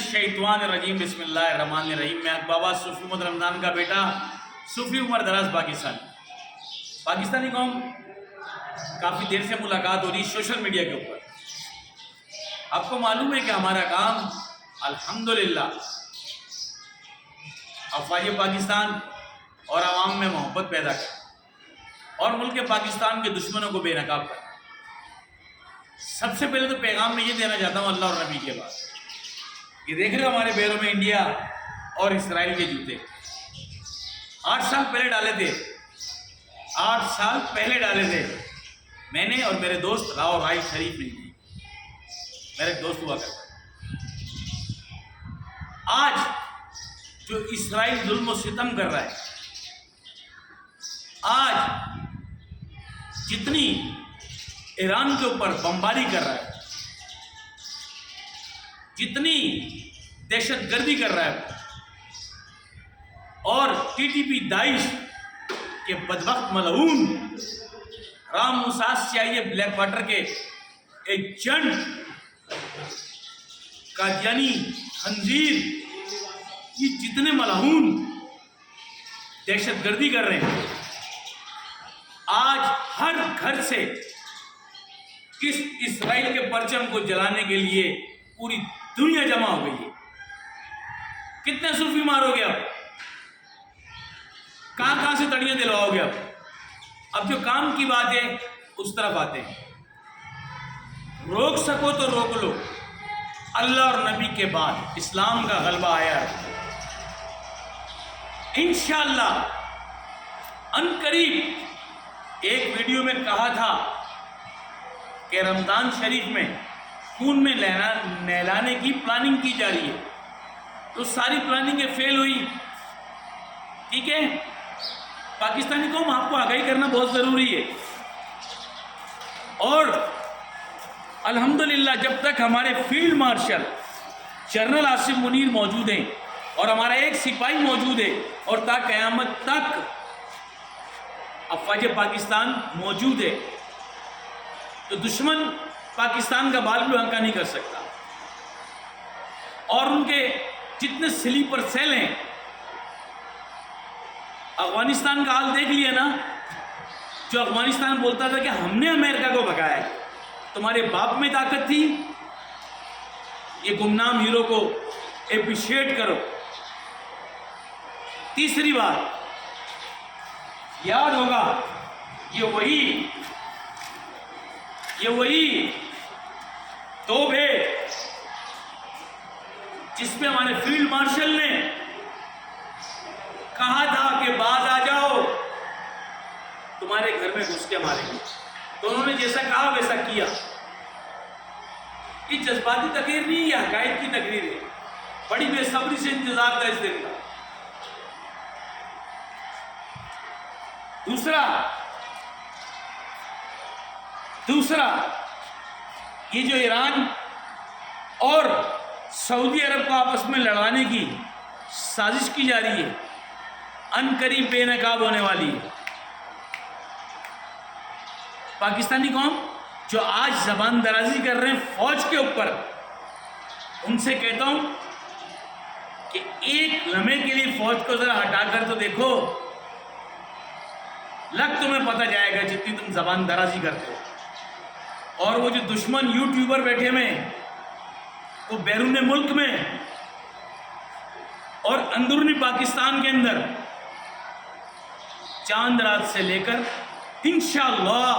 الشیطان الرجیم بسم اللہ الرحمن الرحیم۔ میں بابا صوفی محمد رمضان کا بیٹا صوفی عمر دراز پاکستانی قوم، کافی دیر سے ملاقات ہو رہی سوشل میڈیا کے اوپر۔ آپ کو معلوم ہے کہ ہمارا کام الحمدللہ افواج پاکستان اور عوام میں محبت پیدا کر اور ملک پاکستان کے دشمنوں کو بے نقاب کر۔ سب سے پہلے تو پیغام میں یہ دینا چاہتا ہوں اللہ اور نبی کے بعد، یہ دیکھ رہے ہو ہمارے پیروں میں انڈیا اور اسرائیل کے جوتے 8 سال پہلے ڈالے تھے، 8 سال پہلے ڈالے تھے میں نے اور میرے دوست راؤ بھائی شریف نے، میرے دوست ہوا کرتا۔ آج جو اسرائیل ظلم و ستم کر رہا ہے، آج جتنی ایران کے اوپر بمباری کر رہا ہے، جتنی دہشت گردی کر رہا ہے، اور ٹی ٹی پی داعش کے بدبخت ملعون رام موسیٰ سیائی بلیک واٹر کے ایجنٹ قادیانی خنزیر، یہ جتنے ملعون دہشت گردی کر رہے ہیں، آج ہر گھر سے کس اسرائیل کے پرچم کو جلانے کے لیے پوری دنیا جمع ہو گئی ہے۔ کتنے صوفی مارو گے آپ؟ کہاں سے تڑیاں دلواؤ گے آپ؟ اب جو کام کی بات ہے اس طرف آتے ہیں۔ روک سکو تو روک لو، اللہ اور نبی کے بعد اسلام کا غلبہ آیا ہے انشاءاللہ۔ عنقریب ایک ویڈیو میں کہا تھا کہ رمضان شریف میں خون میں نہلانے کی پلاننگ کی جا رہی ہے، تو ساری پلاننگیں فیل ہوئی۔ ٹھیک ہے، پاکستانی قوم آپ کو آگاہی کرنا بہت ضروری ہے، اور الحمدللہ جب تک ہمارے field marshal general Asif Munir موجود ہیں اور ہمارا ایک سپاہی موجود ہے، اور تا قیامت تک افواج پاکستان موجود ہے، تو دشمن پاکستان کا بال بھی ہنکا نہیں کر سکتا۔ اور ان کے جتنے سلیپر سیل ہیں، افغانستان کا حال دیکھ لیا نا، جو افغانستان بولتا تھا کہ ہم نے امریکہ کو بھگایا ہے، تمہارے باپ میں طاقت تھی، یہ گمنام ہیرو کو اپریشیٹ کرو۔ تیسری بات یاد ہوگا، یہ وہی توپ ہے جس میں ہمارے فیلڈ مارشل نے کہا تھا کہ باز آ جاؤ، تمہارے گھر میں گھس کے ماریں گے، تو انہوں نے جیسا کہا ویسا کیا۔ یہ جذباتی تقریر نہیں، یہ حقائق کی تقریر ہے۔ بڑی بے صبری سے انتظار تھا اس دن کا۔ دوسرا یہ جو ایران اور سعودی عرب کو آپس میں لڑانے کی سازش کی جا رہی ہے، عنقریب بے نقاب ہونے والی ہے۔ پاکستانی قوم جو آج زبان درازی کر رہے ہیں فوج کے اوپر، ان سے کہتا ہوں کہ ایک لمحے کے لیے فوج کو ذرا ہٹا کر تو دیکھو، لگ تمہیں پتہ جائے گا جتنی تم زبان درازی کرتے ہو۔ اور وہ جو دشمن یوٹیوبر بیٹھے ہوئے ہیں، وہ بیرون ملک میں اور اندرونی پاکستان کے اندر چاند رات سے لے کر انشاءاللہ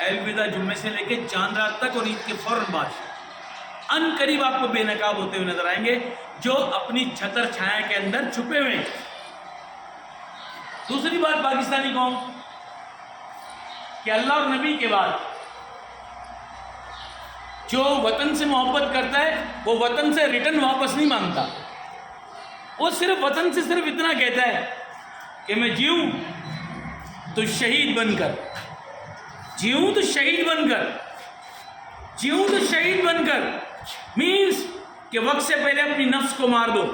الوداع جمعے سے لے کے چاند رات تک اور عید کے فوراً بعد عنقریب آپ کو بے نقاب ہوتے ہوئے نظر آئیں گے، جو اپنی چھتر چھایا کے اندر چھپے ہوئے ہیں۔ دوسری بات پاکستانی قوم کہ اللہ اور نبی کے بعد جو وطن سے محبت کرتا ہے وہ وطن سے ریٹرن واپس نہیں مانگتا، وہ صرف وطن سے صرف اتنا کہتا ہے کہ میں جیوں تو شہید بن کر، جیوں تو شہید بن کر، جیوں تو شہید بن کر، مینس کہ وقت سے پہلے اپنی نفس کو مار دو،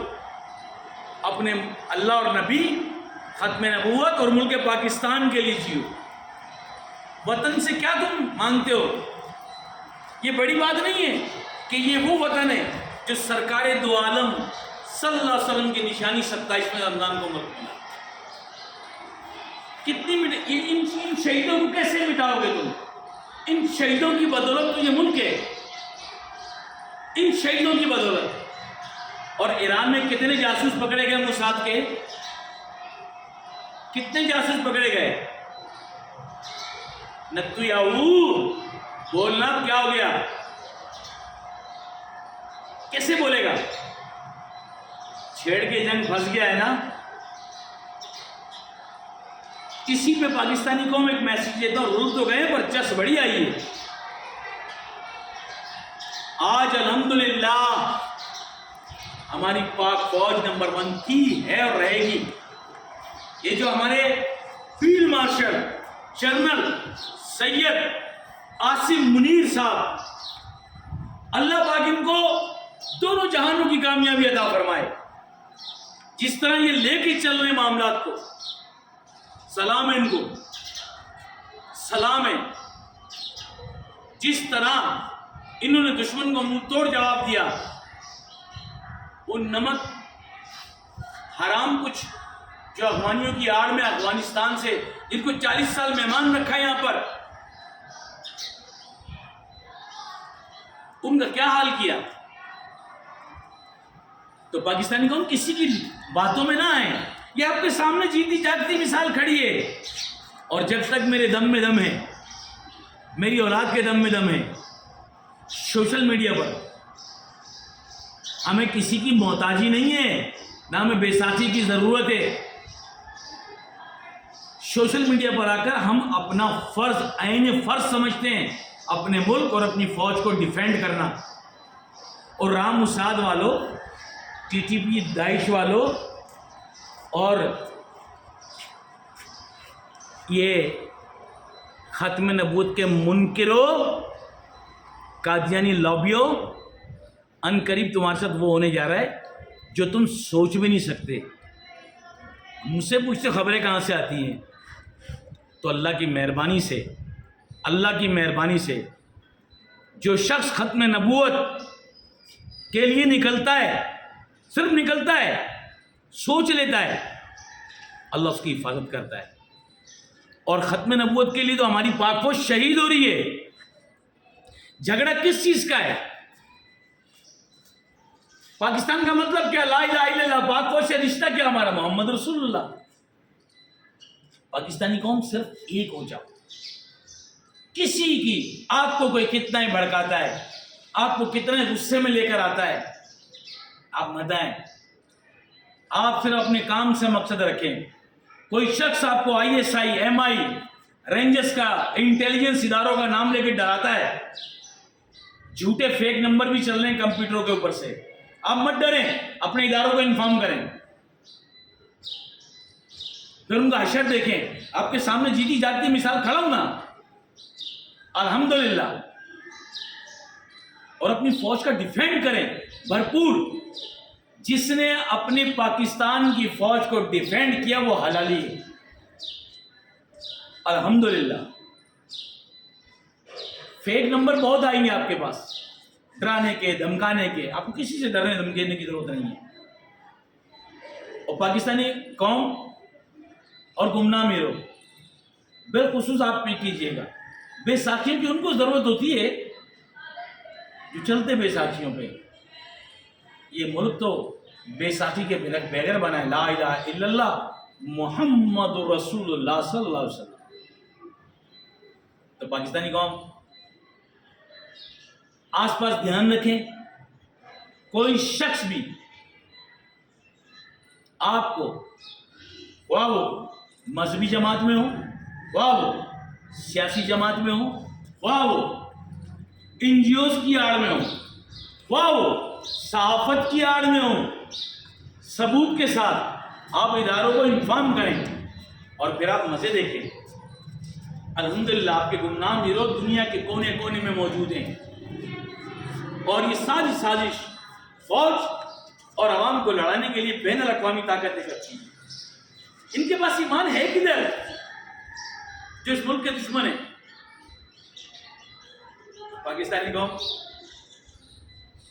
اپنے اللہ اور نبی، ختم نبوت اور ملک پاکستان کے لیے جیو۔ وطن سے کیا تم مانگتے ہو؟ یہ بڑی بات نہیں ہے کہ یہ وہ وطن ہے جو سرکار دو عالم صلی اللہ علیہ وسلم کی نشانی 27 رمضان کو ملک ملا. کتنی ان شہیدوں کو کیسے مٹاؤ گے تم؟ ان شہیدوں کی بدولت تو یہ ملک ہے، ان شہیدوں کی بدولت. اور ایران میں کتنے جاسوس پکڑے گئے موساد کے؟ کتنے جاسوس پکڑے گئے؟ نتو یاو بولنا کیا ہو گیا؟ کیسے بولے گا؟ چھیڑ کے جنگ پھنس گیا ہے نا. کسی پہ پاکستانی قوم ایک میسج دیتا ہوں، رول تو گئے پر چس بڑی آئی ہے. آج الحمدللہ ہماری پاک فوج نمبر 1 تھی، ہے اور رہے گی. یہ جو ہمارے field marshal general Syed Asim Munir صاحب، اللہ پاک ان کو دونوں جہانوں کی کامیابی عطا فرمائے. جس طرح یہ لے کے چل رہے معاملات کو، سلام ہے ان کو، سلام ہے. جس طرح انہوں نے دشمن کو منہ توڑ جواب دیا، وہ نمک حرام کچھ جو افغانیوں کی آڑ میں افغانستان سے جن کو 40 سال مہمان رکھا ہے یہاں پر، ان کا کیا حال کیا. تو پاکستانی قوم کسی کی باتوں میں نہ آئے. یہ آپ کے سامنے جیتی جاگتی مثال کھڑی ہے. اور جب تک میرے دم میں دم ہے، میری اولاد کے دم میں دم ہے، سوشل میڈیا پر ہمیں کسی کی محتاجی نہیں ہے، نہ ہمیں بیساکھی کی ضرورت ہے. سوشل میڈیا پر آ کر ہم اپنا فرض عین فرض سمجھتے ہیں اپنے ملک اور اپنی فوج کو ڈیفینڈ کرنا. اور رام مساد والوں، ٹی ٹی پی داعش والوں اور یہ ختم نبوت کے منکروں، قادیانی لابیوں، ان قریب تمہارے ساتھ وہ ہونے جا رہا ہے جو تم سوچ بھی نہیں سکتے. مجھ سے پوچھتے خبریں کہاں سے آتی ہیں؟ تو اللہ کی مہربانی سے، اللہ کی مہربانی سے جو شخص ختم نبوت کے لیے نکلتا ہے، صرف نکلتا ہے، سوچ لیتا ہے، اللہ اس کی حفاظت کرتا ہے. اور ختم نبوت کے لیے تو ہماری پاک فوج شہید ہو رہی ہے. جھگڑا کس چیز کا ہے؟ پاکستان کا مطلب کیا؟ لا الہ الا اللہ. پاک فوج سے رشتہ کیا ہمارا؟ محمد رسول اللہ. پاکستانی قوم صرف ایک ہو جاؤ. کسی کی آپ کو کوئی کتنا ہی بھڑکاتا ہے، آپ کو کتنے غصے میں لے کر آتا ہے، آپ مت آئیں. آپ صرف اپنے کام سے مقصد رکھیں. کوئی شخص آپ کو ISI MI رینجرز کا انٹیلیجنس اداروں کا نام لے کے ڈراتا ہے، جھوٹے فیک نمبر بھی چل رہے ہیں کمپیوٹروں کے اوپر سے، آپ مت ڈریں، اپنے اداروں کو انفارم کریں. پھر ان کا حشر دیکھیں. آپ کے سامنے جیتی جاگتی مثال کھڑا ہوں نا، الحمدللہ. اور اپنی فوج کا ڈیفینڈ کریں بھرپور. جس نے اپنے پاکستان کی فوج کو ڈیفینڈ کیا وہ حلالی ہے، الحمدللہ. فیک نمبر بہت آئیں گے آپ کے پاس، ڈرانے کے، دھمکانے کے. آپ کو کسی سے ڈرنے دھمکانے کی ضرورت نہیں ہے. اور پاکستانی قوم اور گمنام ہیرو بالخصوص آپ پہ کیجیے گا. بے ساکھیوں کی ان کو ضرورت ہوتی ہے جو چلتے بے ساکھیوں پہ. یہ ملک تو بے ساکھی کے بغیر بنا ہے. لا الہ الا اللہ محمد رسول اللہ صلی اللہ علیہ وسلم. تو پاکستانی قوم آس پاس دھیان رکھیں. کوئی شخص بھی آپ کو، واہ وہ مذہبی جماعت میں ہو، واہ وہ سیاسی جماعت میں ہو، واہ وہ NGOs کی آڑ میں ہو، واہ وہ صحافت کی آڑ میں ہو، ثبوت کے ساتھ آپ اداروں کو انفارم کریں اور پھر آپ مزے دیکھیں. الحمدللہ آپ کے گمنام ہیرو دنیا کے کونے کونے میں موجود ہیں. اور یہ ساری سازش فوج اور عوام کو لڑانے کے لیے بین الاقوامی طاقتیں کرتی ہیں. ان کے پاس ایمان ہے کدھر جو اس ملک کے دشمن ہیں؟ پاکستانی قوم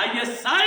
ISI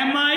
MI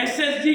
SSG